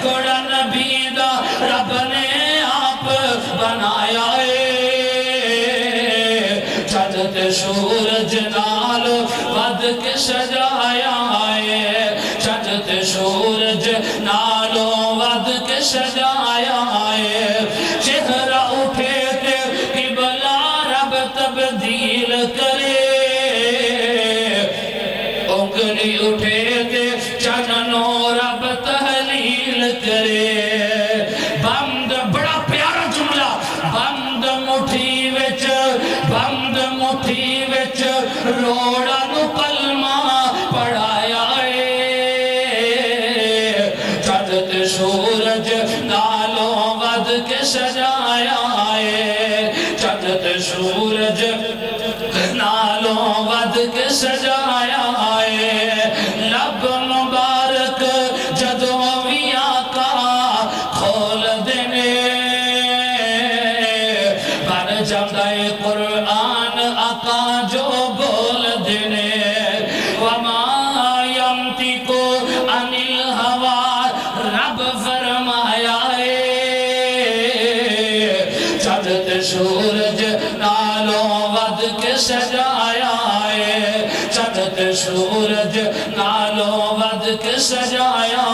ٹکڑا نبی دا رب نے آپ بنایا چند تے سورج نال ود کے سجایا چند تے سورج نالوں ود کے سجایا چہرہ اٹھے تے قبلہ رب تبدیل کرے انگلی اٹھے تے چننوں رب تحلیل کرے بند بڑا پیارا جملہ بند مٹھی وچ روڑا نو کلمہ پڑھایا چند تے سورج نالوں ود کے سجایا چند تے سورج نالوں ود کے سجایا لب مبارک جدوں بھی آقا کھول دینے بن جمدائے قرآن آقا جو بول دینے وما ينطق عن الهوى رب فرمایا چند تے سورج نالوں ود کے سجایا چند تے سورج نالوں ود کے سجایا